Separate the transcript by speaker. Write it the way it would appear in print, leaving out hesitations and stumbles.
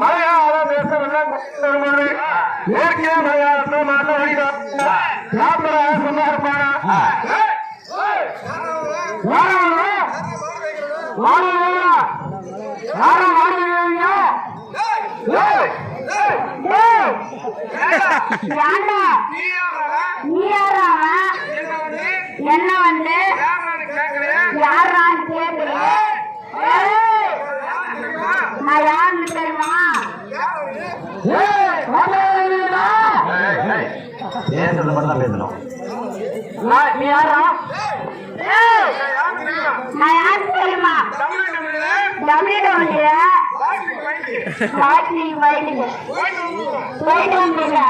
Speaker 1: மலையாள பேச இயற்கை மலையாளத்தை மாற்ற சொன்னாருப்பானா
Speaker 2: என்ன வந்து யாரான்னு கேட்கிறேன். நான் யாருன்னு தெரியுமா?
Speaker 1: பேசுறது மட்டும் தான் பேசணும்.
Speaker 2: நீ யாரா? நான் யாருன்னு தெரியுமா? தமிழ் வாய்க்கு போயிட்டு வந்தீங்க.